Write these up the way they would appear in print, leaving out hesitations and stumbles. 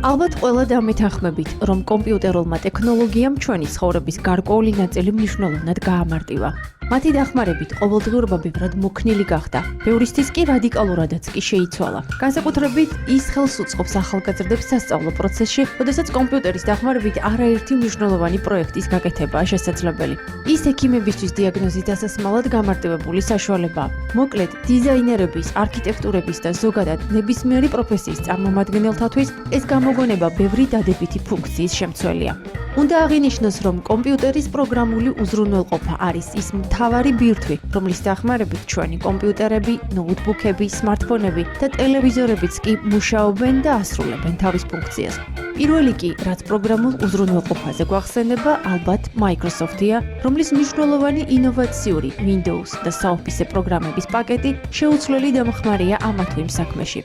ალბათ ყველა დამეთანხმებით, რომ კომპიუტერულმა ტექნოლოგიამ ჩვენი ცხოვრების გარკვეული ნაწილი მნიშვნელოვნად გაამარტივა. მათი დახმარებით ყოველდღიურობა ბევრად მოქნილი გახდა. ბევრისთვის კი რადიკალურადაც კი შეიცვალა. განსაკუთრებით ის ხელს უწყობს ახალგაზრდებს სასწავლო პროცესში, როდესაც კომპიუტერის დახმარებით არაერთი მნიშვნელოვანი პროექტის გაკეთებაა შესაძლებელი. ის ექიმებისთვის დიაგნოზის დასასმალად გამარტივებული საშუალებაა. მოკლედ, დიზაინერების, არქიტექტურების და ზოგადად ნებისმიერი პროფესიის წარმომადგენელთათვის ეს გამოგონება ბევრი დადებითი ფუნქციის შემცველია. უნდა აღინიშნოს, რომ კომპიუტერის პროგრამული უზრუნველყოფა არის ის მთავარი ბირთვი, რომლის დახმარებით ჩვენი კომპიუტერები, ნოუთბუქები, სმარტფონები და ტელევიზორებიც კი მუშაობენ და ასრულებენ თავის ფუნქციას. პირველი კი, რაც პროგრამულ უზრუნველყოფაზე გვახსენება, ალბათ Microsoft-ია, რომლის მნიშვნელოვანი ინოვაციური Windows და Surface პროგრამების პაკეტი შეუცვლელი დამხმარეა ამა თუ იმ საქმეში.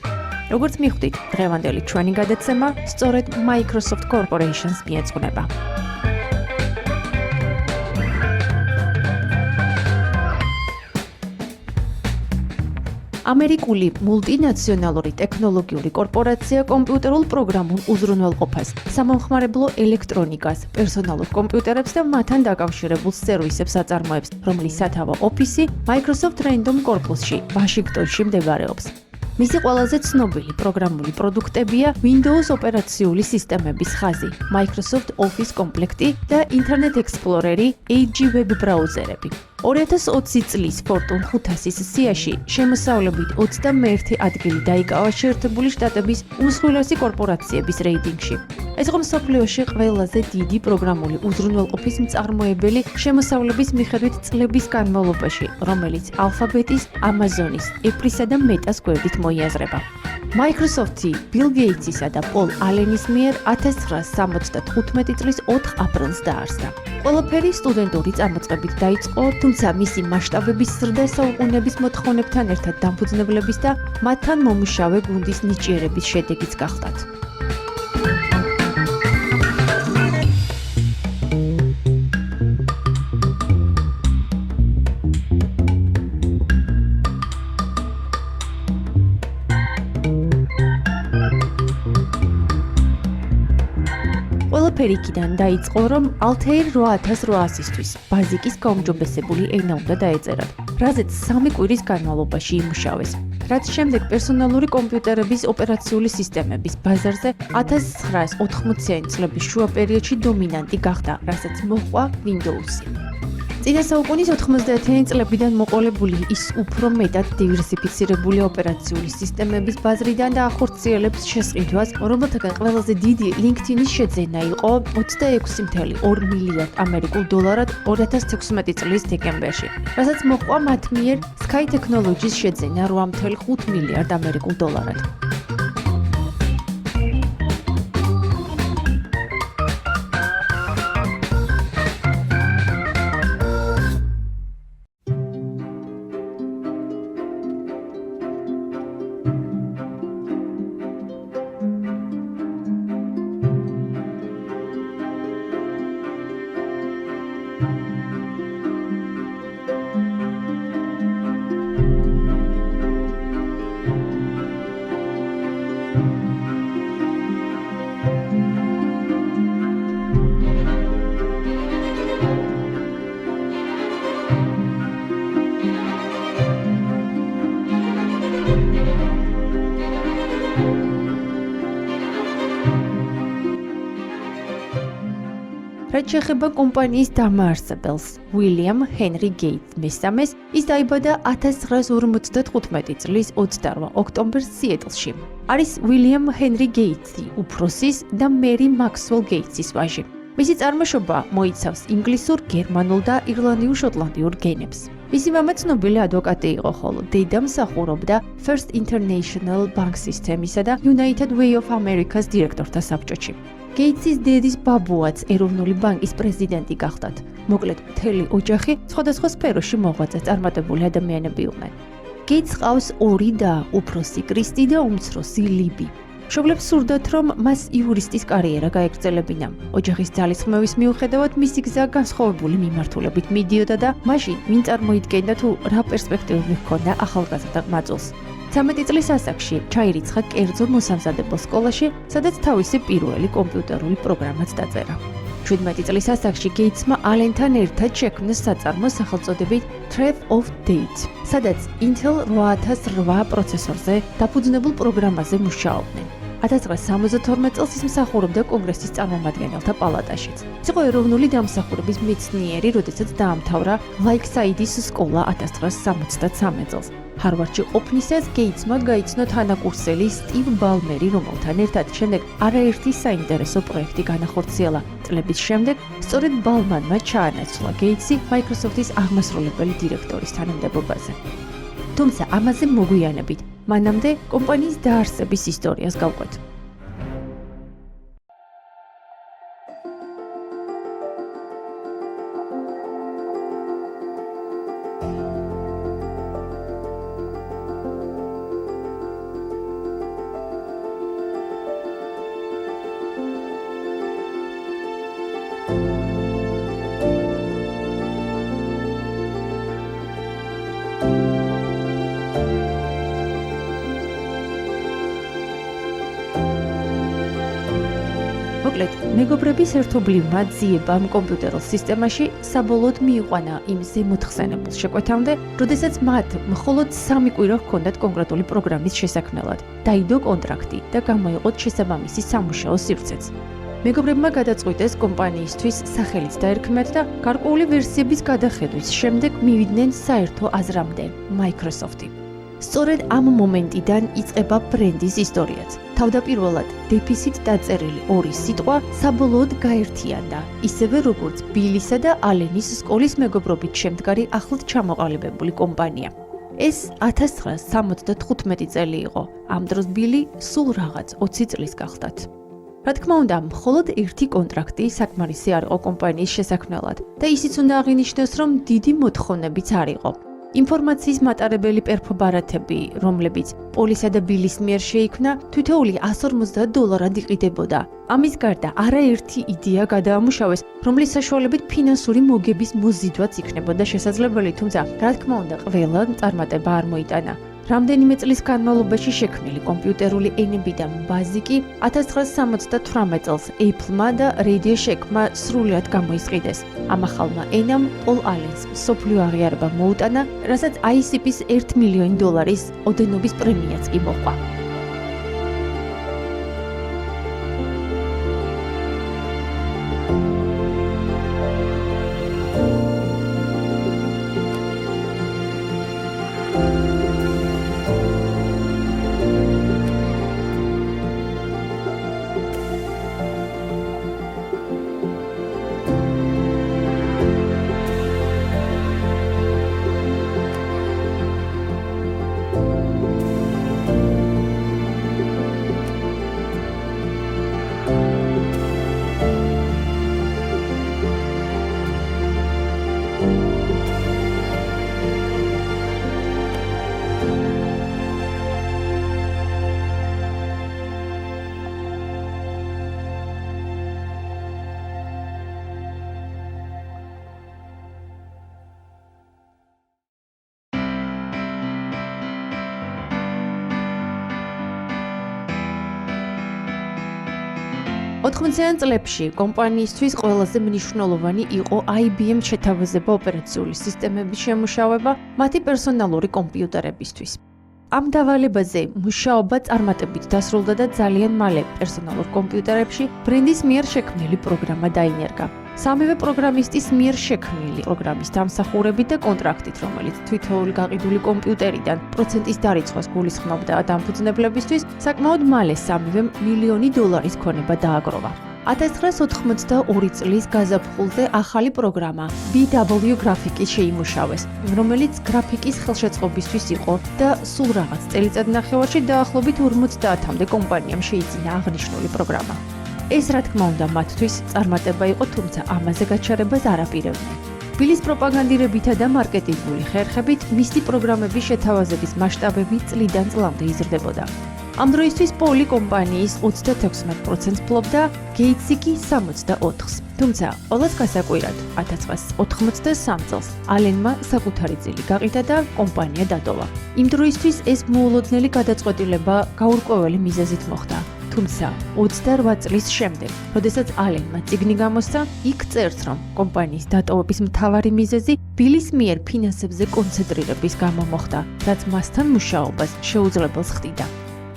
როგორც მიხვდით, დღევანდელი ჩვენი გადაცემა სწორედ Microsoft Corporation-ს მიეძღვნება. ამერიკული მულტინაციონალური ტექნოლოგიური კორპორაცია კომპიუტერულ პროგრამულ უზრუნველყოფას, სამომხმარებლო ელექტრონიკას, პერსონალურ კომპიუტერებს და მათთან დაკავშირებულ სერვისებს აწარმოებს, რომლის სათავო ოფისი Microsoft Random Corpus-ში, ვაშინგტონში მდებარეობს. მისი ყველაზე ცნობილი პროგრამული პროდუქტებია Windows ოპერაციული სისტემების ხაზი, Microsoft Office კომპლექტი და Internet Explorer-ი, Edge web ბრაუზერები. 2020 წლის Fortune 500-ის სიაში შემოსავლებით 21 ადგილი დაიკავა შეერთებული შტატების უმსხვილესი კორპორაციების რეიტინგში. ეს იყო მსოფლიოში ყველაზე დიდი პროგრამული უზრუნველყოფის მწარმოებელი შემოსავლების მიხედვით წლების განმავლობაში, რომელიც Alphabet-ის, Amazon-ის, Apple-ისა და Meta-ს გვერდით მოიაზრება. Microsoft-ი Bill Gates-ისა და Paul Allen-ის მიერ 1975 წლის 4 აპრილს დაარსდა. ყველაფერი სტუდენტური წარმოწყებით დაიწყო, თუმცა მისი მასშტაბების ზრდა საუკუნეების მოთხოვნებთან ერთად დამფუძნებლების და მათთან მომუშავე გუნდის ნიჭიერების შედეგიც გახდათ. ფერიკიდან დაიწყო, რომ Altair 8800-ისთვის ბაზიკის გაუმჯობესებული ენა უნდა დაეწერათ, რაზეც 3 კვირის განმავლობაში იმუშავეს. რაც შემდეგ პერსონალური კომპიუტერების ოპერაციული სისტემების ბაზარზე 1980-იანი წლების შუა პერიოდში დომინანტი გახდა, რასაც მოჰყვა Windows-ი. წინა საუკუნის 90-იანი წლებიდან მოყოლებული ის უფრო მეტად დივერსიფიცირებული ოპერაციული სისტემების ბაზრიდან და ახორციელებს შესყიდვას, რომელთაგან ყველაზე დიდი LinkedIn-ის შეძენა იყო 26.2 მილიარდ ამერიკულ დოლარად 2016 წლის დეკემბერში, რასაც მოჰყვა მათ მიერ Sky Technologies შეძენა 8.5 მილიარდ ამერიკულ დოლარად. რაც შეეხება კომპანიის დამაარსებელს, William Henry Gates მესამეს, ის დაიბადა 1955 წლის 28 ოქტომბერს სიეტლში. არის William Henry Gates-ი უფროსის და Mary Maxwell Gates-ის ვაჟი. მისი წარმოშობა მოიცავს ინგლისურ, გერმანულ და ირლანდიურ-შოტლანდიურ გენებს. მისი მამა ცნობილი ადვოკატი იყო, ხოლო დედა მსახურობდა First International Bank სისტემისა და United Way of America-ს დირექტორთა საბჭოში. Gates-ის დედის ბაბუაც ეროვნული ბანკის პრეზიდენტი გახდათ. მოკლედ, მთელი ოჯახი სხვადასხვა სფეროში მოღვაწე წარმატებული ადამიანები იყვნენ. Gates ყავს 2 და, უფროსი კრისტი და უმცროსი ლიბი. მშობლებს სურდათ, რომ მას იურისტის კარიერა გაეგრძელებინა. ოჯახის ძალისხმევის მიუხედავად, მისი გზა განსხვავებული მიმართულებით მიდიოდა და მაშინ ვინ წარმოიდგენდა თუ რა პერსპექტივები ჰქონდა ახალგაზრდა მაწულს. 13 წლის ასაკში ჩაირიცხა კერძო მოსამზადებელ სკოლაში, სადაც თავისი პირველი კომპიუტერული პროგრამაც დაწერა. 17 წლის ასაკში გეიცმა ალენთან ერთად შექმნეს საწარმო სახელწოდებით Trove of Date, სადაც Intel 8008 პროცესორზე დაფუძნებულ პროგრამაზე მუშაობდნენ. 1972 წელს ის მსახურობდა კონგრესის წარმომადგენელთა პალატაშიც. იყო ეროვნული დამსახურების მეცნიერი, როდესაც დაამთავრა ლაიქსაიდის სკოლა 1973 წელს. ჰარვარდში ყოფნისას გეიცმა გაიცნო თანაკურსელი სტივ ბალმერი, რომელთან ერთად შემდეგ არაერთი საინტერესო პროექტი განახორციელა. წლების შემდეგ სწორედ ბალმანმა ჩაანაცვლა გეიცი Microsoft-ის აღმასრულებელი დირექტორის თანამდებობაზე. თუმცა ამაზე მოგვიანებით, მანამდე კომპანიის დაარსების ისტორიას გავყვეთ. მეგობრების ერთობლივმა ძიებამ კომპიუტერულ სისტემაში საბოლოოდ მიიყვანა იმ ზემოთხსენებულ შეკვეთამდე, როდესაც მათ მხოლოდ 3 კვირა ჰქონდათ კონკრეტული პროგრამის შესაქმნელად. დაიდო კონტრაქტი და გამოიყოთ შესაბამისი სამუშაო სივრცეც. მეგობრებმა გადაწყვიტეს კომპანიისთვის სახელიც დაერქმეთ და გარკვეული ვერსიების გადახედვის შემდეგ მივიდნენ საერთო აზრამდე Microsoft-ი. სწორედ ამ მომენტიდან იწყება ბრენდის ისტორიაც. თავდაპირველად დეფისით დაწერილი ორი სიტყვა საბოლოოდ გაერთიანდა, ისევე როგორც ბილისა და ალენის სკოლის მეგობრობით შემდგარი ახლად ჩამოყალიბებული კომპანია. ეს 1975 წელი იყო. ამ დროს ბილი სულ რაღაც 20 წლის გახლდათ. რა თქმა უნდა, მხოლოდ ერთი კონტრაქტი საკმარისი არ იყო კომპანიის შესაქმნელად და ისიც უნდა აღინიშნოს, რომ დიდი მოთხოვნებიც არ იყო. ინფორმაციის მატარებელი პერფობარათები, რომლებიც პოლისა და ბილის მიერ შეიქმნა, თითოეული $150 იყიდებოდა. ამის გარდა არაერთი იდეა გადაამუშავეს, რომლის საშუალებით ფინანსური მოგების მოზიდვაც იქნებოდა შესაძლებელი, თუმცა, რა თქმა უნდა, ყველა წარმატება არ მოიტანა. რამდენიმე წლის განმავლობაში შექმნილი კომპიუტერული ენები და ბაზიკი 1978 წელს Apple-მა და Radio Shack-მა სრულად გამოისყიდეს. ამ ახალმა ენამ პოლ ალენს მსოფლიო აღიარება მოუტანა, რასაც ICP-ის $1 მილიონ ოდენობის პრემიაც კი მოჰყვა. ოთხმოციან წლებში კომპანიისთვის ყველაზე მნიშვნელოვანი იყო IBM შეთავაზება ოპერაციული სისტემების შემუშავება მათი პერსონალური კომპიუტერებისთვის. ამ დავალებაზე მუშაობა წარმატებით დასრულდა და ძალიან მალე პერსონალურ კომპიუტერებში ბრენდის მიერ შექმნილი პროგრამა დაინერგა. სამივე პროგრამისტის მიერ შექმნილი პროგრამის დამსახურებით და კონტრაქტით, რომელიც თითოეული გაყიდული კომპიუტერიდან პროცენტის დარიცხვას გულისხმობდა დამფუძნებლებისთვის, საკმაოდ მალე სამივემ $1 მილიონი ქონება დააგროვა. 1982 წლის გაზაფხულზე ახალი პროგრამა BW გრაფიკის შეიმუშავეს, რომელიც გრაფიკის ხელშეწყობისთვის იყო და სულ რაღაც წელიწადნახევარში დაახლოებით 50-მდე კომპანიამ შეიძინა აღნიშნული პროგრამა. ეს რა თქმა უნდა მათთვის წარმატება იყო, თუმცა ამაზე გაჩერებას არ აპირებდნენ. ბილის პროპაგანდირებითა და მარკეტინგული ხერხებით მისი პროგრამების შეთავაზების მასშტაბები წლიდან წლამდე იზრდებოდა. ამ დროისთვის პოლი კომპანიის 36% ფლობდა, გეიტსი კი 64%-ს. თუმცა, ყოველს გასაკვირად 1993 წელს ალენმა საკუთარი ძილი გაყიდა და კომპანია დატოვა. იმ დროისთვის ეს მოულოდნელი გადაწყვეტილება გაურკვეველი მიზეზით მოხდა. თუმცა 28 წლის შემდეგ, როდესაც ალენმა წიგნი გამოსცა, იქ წერს, რომ კომპანიის დატოვების მთავარი მიზეზი ბილის მიერ ფინანსებზე კონცენტრირების გამო მოხდა, რაც მასთან მუშაობას შეუძლებელს ხდიდა.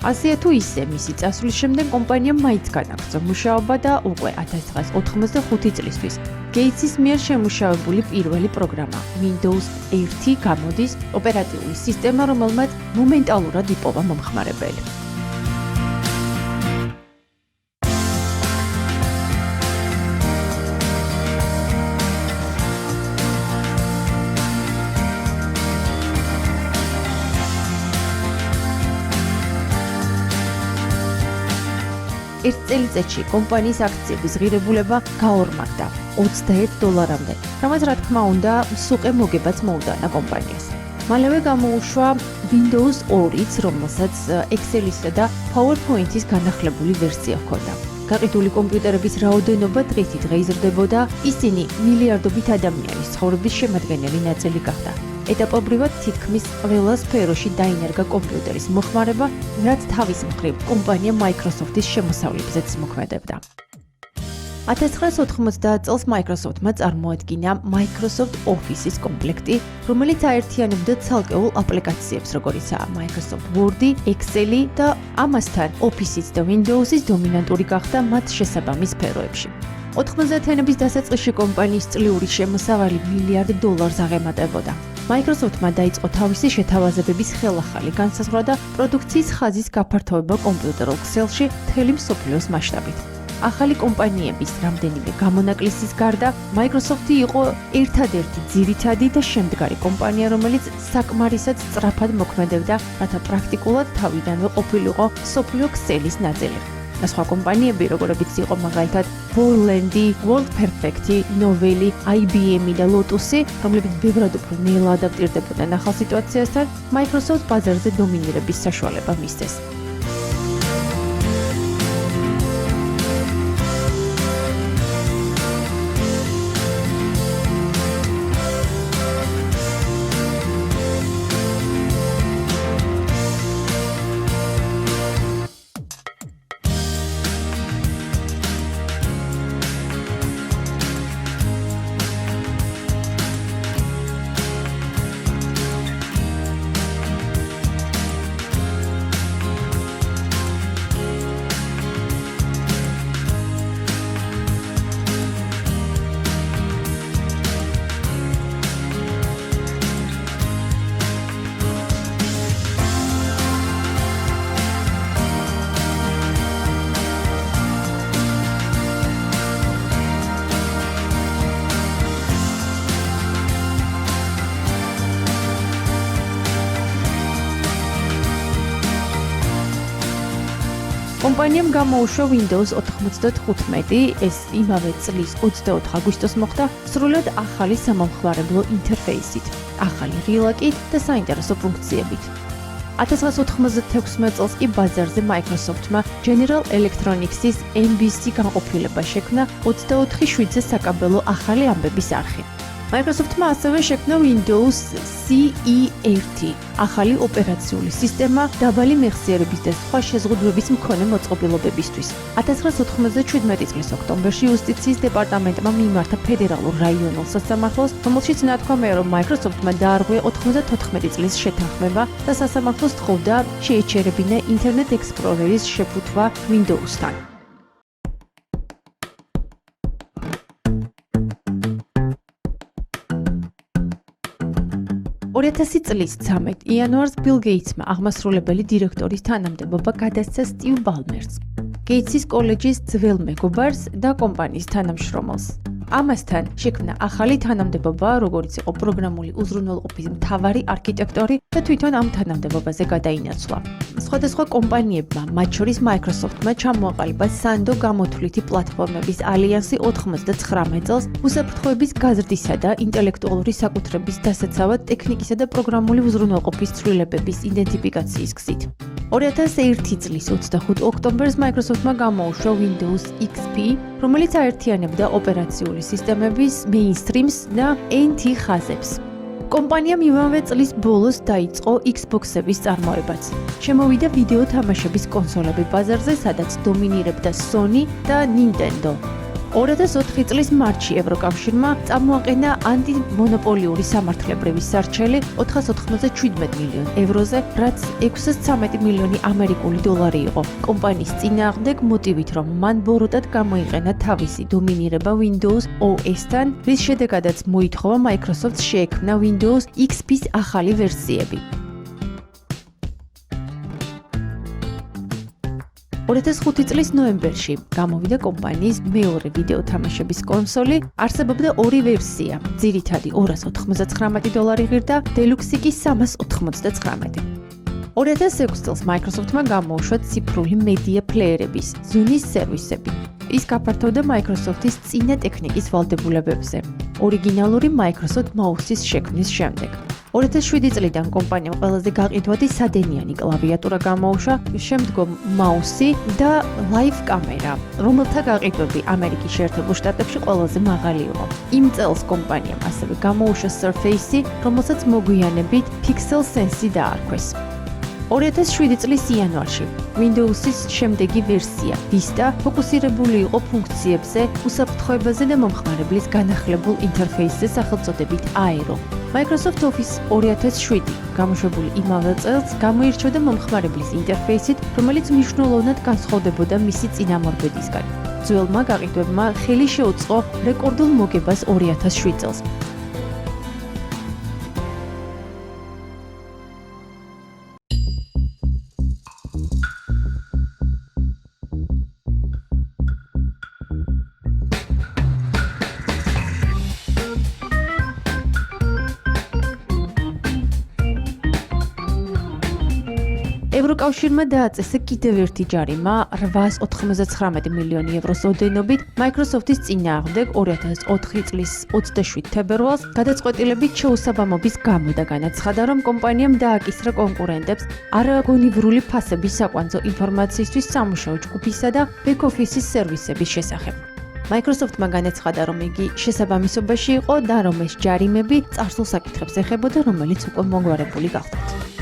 ასეა თუ ისე, მისი წასვლის შემდეგ კომპანიამ მაინც განაგრძო მუშაობა და უკვე 1995 წლისთვის გეიტსის მიერ შემუშავებული პირველი პროგრამა Windows 1 გამოდის, ოპერატიული სისტემა, რომელმაც მომენტალურად იპოვა მომხმარებელი. ერთ წელიწადში კომპანიის აქციების ღირებულება გაორმაგდა $21-მდე, რამაც რა თქმა უნდა, სუყე მოგებაც მოუდანა კომპანიას. მალევე გამოუშვა Windows 2-იც, რომელსაც Excel-ისა და PowerPoint-ის განახლებული ვერსია ჰქონდა. გაყიდული კომპიუტერების რაოდენობა დღითიდღე იზრდებოდა, ისინი მილიარდობით ადამიანის ცხოვრების შემადგენელი ნაწილი გახდა. ეტაპობრივად თითქმის ყველა სფეროში დაინერგა კომპიუტერის მოხმარება, რაც თავის მხრივ კომპანია Microsoft-ის შემოსავლებზეც მოქმედებდა. 1990 წელს Microsoft-მა წარმოადგინა Microsoft Office-ის კომპლექტი, რომელიც აერთიანებდა ცალკეულ აპლიკაციებს, როგორიცაა Microsoft Word, Excel და ამასთან Office-იც და Windows-ის დომინანტური გახდა მათ შესაბამის სფეროებში. 90-იანების დასაწყისში კომპანიის წლიური შემოსავალი $1 მილიარდ აღემატებოდა. Microsoft-მა დაიწყო თავისი შეთავაზებების ხელახალი განსაზღვრა და პროდუქციის ხაზის გაფართოება კომპიუტერულ ქსელში მთელი მსოფლიოს მასშტაბით. ახალი კომპანიების რამდენიმე გამონაკლისის გარდა, Microsoft-ი იყო ერთადერთი ძირითადი და შემდგარი კომპანია, რომელიც საკმარისად სწრაფად მოქმედებდა, რათა პრაქტიკულად თავიდანვე ყოფილიყო მსოფლიო ქსელის ნაწილი. სხვა კომპანიები, როგორებიც იყო მაგალითად Borland-ი, WorldPerfect-ი, Novell-ი, IBM-ი და Lotus-ი, რომლებიც ბევრად უფრო ნელა ადაპტირდებოდნენ ახალ სიტუაციასთან, Microsoft ბაზარზე დომინირების საშუალება მისცეს. კომპანიამ გამოუშვა Windows 95, ეს იმავე წლის 24 აგვისტოს მოხდა სრულად ახალი სამომხმარებლო ინტერფეისით, ახალი ღილაკით და საინტერესო ფუნქციებით. 1996 წელს კი ბაზარზე Microsoft-მა General Electronics-ის MBC განყოფილება შექმნა 24/7-ზე საკაბელო ახალი ამბების არხი. Microsoft-მა ასევე შექმნა Windows CE1, ახალი ოპერაციული სისტემა დაბალი მეხსიერების და სხვა შეზღუდვების მქონე მოწყობილობებისთვის. 1997 წლის ოქტომბერში იუსტიციის დეპარტამენტმა მიმართა ფედერალურ რაიონულ სასამართლოს, რომელშიც ნათქვამია, რომ Microsoft-მა დაარღვია 94 წლის შეთანხმება და სასამართლოს თხოვდა შეეჩერებინა Internet Explorer-ის შეფუთვა Windows-თან. 2000 წლის 13 იანვარს Bill Gates-მა აღმასრულებელი დირექტორის თანამდებობა გადასცა Steve Ballmer's, Gates-ის კოლეჯის ძველ მეგობარს და კომპანიის თანამშრომელს. ამასთან შექმნა ახალი თანამდებობა, როგორც იყო პროგრამული უზრუნველყოფის მთავარი არქიტექტორი და თვითონ ამ თანამდებობაზე გადაინაცვლა. სხვადასხვა კომპანიებმა, მათ შორის Microsoft-მა ჩამოაყალიბა სანდო გამოთვლითი პლატფორმების ალიანსი 99 წელს უსაფრთხოების გაზრდისა და ინტელექტუალური საკუთრების დასაცავად ტექნიკისა და პროგრამული უზრუნველყოფის ცვლილებების იდენტიფიკაციის გზით. 2001 წლის 25 ოქტომბერს Microsoft-მა გამოუშვა Windows XP, რომელიც აერთიანებდა ოპერაციული სისტემების mainstream-ს და NT ხაზებს. კომპანიამ იმავე წლის ბოლოს დაიწყო Xbox-ების წარმოებაც. შემოვიდა ვიდეო თამაშების კონსოლები ბაზარზე, სადაც დომინირებდა Sony და Nintendo. 2004 წლის მარტში ევროკავშირმა წამოაყენა ანტიმონოპოლიური სამართლებრივი სარჩელი 497 მილიონ ევროზე, რაც 613 მილიონი ამერიკული დოლარი იყო. კომპანიის წინააღმდეგ მოტივით, რომ მან ბოროტად გამოიყენა თავისი დომინირება Windows OS-თან, რის შედეგადაც მოითხოვა Microsoft-ს შეექმნა Windows XP-ს ახალი ვერსიები. 2005 წლის ნოემბერში გამოვიდა კომპანიის მეორე ვიდეო თამაშების კონსოლი, არსებობდა ორი ვერსია, ძირითადი $299 ღირდა, დელუქსი კი $399. 2006 წელს Microsoft-მა გამოუშვა ციფრული მედია პლეიერების Zune-ის სერვისები. ის გაფართოვდა Microsoft-ის წინა ტექნიკის ვალდებულებებზე, ორიგინალური Microsoft Mouse-ის შექმნის შემდეგ. 2007 წლიდან კომპანიამ ყველაზე გაყიდვადი სადენიანი კლავიატურა გამოუშვა, შემდგომ მაუსი და ლაივ კამერა, რომელთა გაყიდვები ამერიკის შეერთებულ შტატებში ყველაზე მაღალი იყო. იმ წელს კომპანიამ ასევე გამოუშვა Surface-ი, რომელსაც მოგვიანებით Pixel Sense-ი დაარქვეს. 2007 წლის იანვარში Windows-ის შემდეგი ვერსია Vista ფოკუსირებული იყო ფუნქციებზე, უსაფრთხოებაზე და მომხმარებლის განახლებულ ინტერფეისზე სახელწოდებით Aero. Microsoft Office 2007 გამოშვებული იმავე წელს გამოირჩეოდა მომხმარებლის ინტერფეისით, რომელიც მნიშვნელოვნად განსხვავდებოდა მისი წინამორბედისგან. ძველმა გაყიდვებმა ხელი შეუწყო რეკორდულ მოგებას 2007 წელს. ევროკავშირმა დააწესა კიდევ ერთი ჯარიმა 899 მილიონი ევროს ოდენობით Microsoft-ის წინააღმდეგ 2004 წლის 27 თებერვალს გადაწყვეტილებით შეუსაბამობის გამო და განაცხადა, რომ კომპანიამ დააკისრა კონკურენტებს არაგონივრული ფასების საკვანძო ინფორმაციისთვის სამუშაო ჯგუფისა და ბექ-ოფისის სერვისების შესახებ. Microsoft-მა განაცხადა, რომ იგი შესაბამისობაში იყო და რომ ეს ჯარიმები წარსულ საკითხებს ეხებოდა, რომელიც უკვე მოგვარებული გახდათ.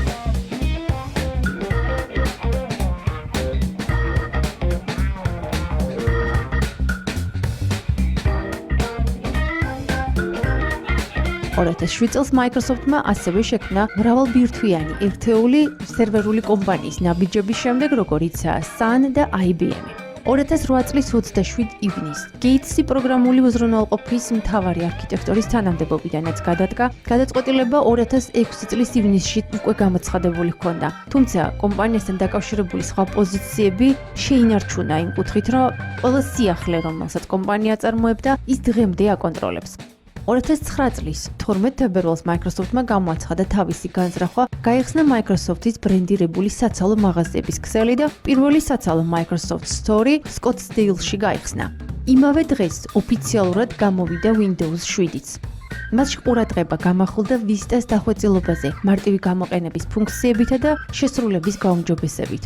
წელს Microsoft-მა ასევე შექმნა მრავალბირთვიანი ერთეული სერვერული კომპანიის ნაბიჯების შემდეგ, როგორიცაა Sun და IBM-ი. 2008 წლის 27 ივნისს Gates-ი პროგრამული უზრუნველყოფის მთავარი არქიტექტორის თანამდებობიდანაც გადადგა, გადაწყვეტილება 2006 წლის ივნისში უკვე გამოცხადებული ჰქონდა. თუმცა კომპანიასთან დაკავშირებული სხვა პოზიციები შეინარჩუნა იმ კუთხით, რომ ყველა სიახლე, რომელსაც კომპანია აწარმოებდა, ის დღემდე აკონტროლებს. 2009 წლის 12 თებერვალს Microsoft-მა გამოაცხადა თავისი განზრახვა, გაიხსნა Microsoft-ის ბრენდირებული საცალო მაღაზიების ქსელი და პირველი საცალო Microsoft Store Scottsdale-ში გაიხსნა. იმავე დღეს ოფიციალურად გამოვიდა Windows 7-იც. მასში ყურადღება გამახვილდა Vista-ს დახვეწილობაზე, მარტივი გამოყენების ფუნქციებითა და შესრულების გაუმჯობესებით.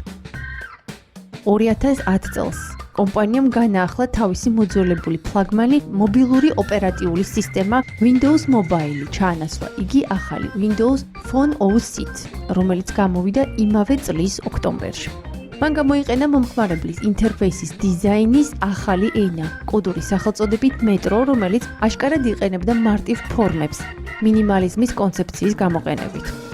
2010 წელს კომპანიამ განაახლა თავისი მოძველებული ფლაგმანი მობილური ოპერატიული სისტემა Windows Mobile ჩაანაცვლა იგი ახალი Windows Phone OS-ით, რომელიც გამოვიდა იმავე წლის ოქტომბერში. მან გამოიყენა მომხმარებლის ინტერფეისის დიზაინის ახალი ენა, კოდური სახელწოდებით Metro, რომელიც აშკარად იყენებდა მარტივ ფორმებს, მინიმალიზმის კონცეფციის გამოყენებით.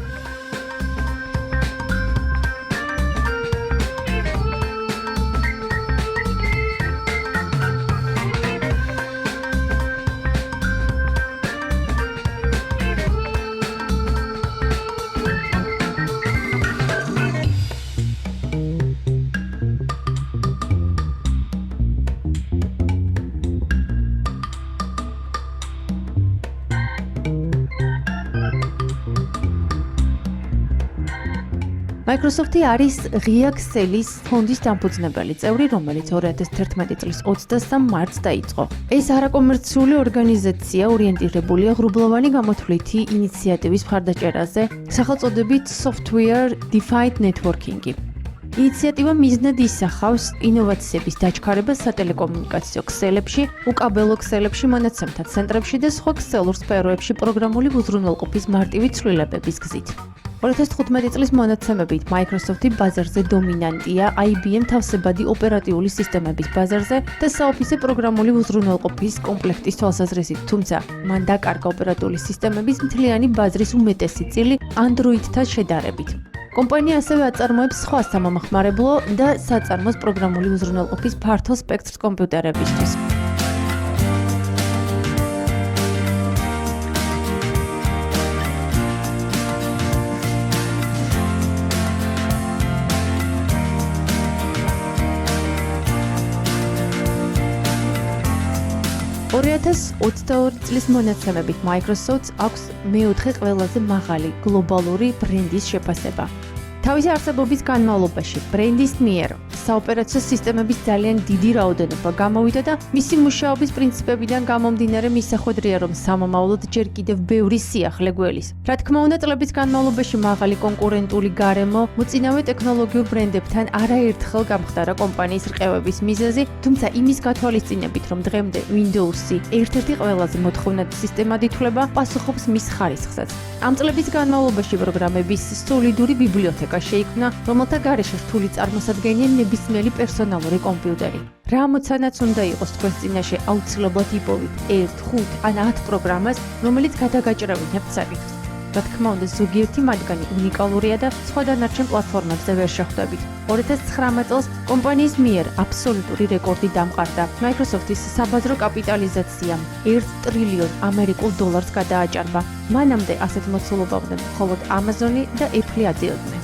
Microsoft-ი არის ღია ქსელის ფონდის დამფუძნებელი წევრი, რომელიც 2011 წლის 23 მარტს დაიწყო. ეს არაკომერციული ორგანიზაცია ორიენტირებულია ღრუბლოვანი გამოთვლითი ინიციატივის მხარდაჭერაზე, სახელწოდებით Software Defined Networking. ინიციატივა მიზნად ისახავს ინოვაციების დაჩქარებას სატელეკომუნიკაციო ქსელებში, უკაბელო ქსელებში, მონაცემთა ცენტრებში და სხვა ქსელურ სფეროებში პროგრამული უზრუნველყოფის მარტივი ცვლილებების გზით. 2015 წლის მონაცემებით Microsoft-ი ბაზარზე დომინანტია IBM თავსებადი ოპერატიული სისტემების ბაზარზე და Surface პროგრამული უზრუნველყოფის კომპლექტის თვალსაზრისით, თუმცა მან დაკარგა ოპერატიული სისტემების მთლიანი ბაზრის უმეტესი წილი Android-თან შედარებით. კომპანია ასევე აწარმოებს სხვა სამომხმარებლო და საწარმოს პროგრამული უზრუნველყოფის ფართო სპექტრს კომპიუტერებისთვის. წლის მონაცემებით Microsoft-ს აქვს მეოთხე ყველაზე მაღალი გლობალური ბრენდის შეფასება. თავისი არსებობის განმავლობაში ბრენდის მიერ საოპერაციო სისტემების ძალიან დიდი რაოდენობა გამოვიდა და მისი მუშაობის პრინციპებიდან გამომდინარე მისახვედრია, რომ სამომავლოდ ჯერ კიდევ ბევრი სიახლე გველის. რა თქმა უნდა, წლების განმავლობაში მაღალი კონკურენტული გარემო მოწინავე ტექნოლოგიურ ბრენდებთან არაერთხელ გამხდარა კომპანიის რყევების მიზეზი, თუმცა იმის გათვალისწინებით, რომ დღემდე Windows-ი ერთ-ერთი ყველაზე მოთხოვნადი სისტემად ითვლება, პასუხობს მის ხარისხსაც. ამ წლების განმავლობაში პროგრამების სოლიდური ბიბლიოთეკა შეიქმნა, რომელთა გარეშე რთული წარმოსადგენია ნებისმიერი პერსონალური კომპიუტერი. რა ამოცანაც უნდა იყოს თქვენს წინაშე, აუცილებლად იპოვით 1, 5 ან 10 პროგრამას, რომელიც გადაგაჭრევინებთ საკითხს. რა თქმა უნდა, ზოგიერთი მათგანი უნიკალურია და სხვა დანარჩენ პლატფორმებზე ვერ შეხვდებით. 2019 წელს კომპანიის მიერ აბსოლუტური რეკორდი დამყარდა. Microsoft-ის საბაზრო კაპიტალიზაციამ $1 ტრილიონ ამერიკულ დოლარს გადააჭარბა. მანამდე ასეთ მოცულობამდე მხოლოდ Amazon-ი და Apple-ი ადიოდნენ.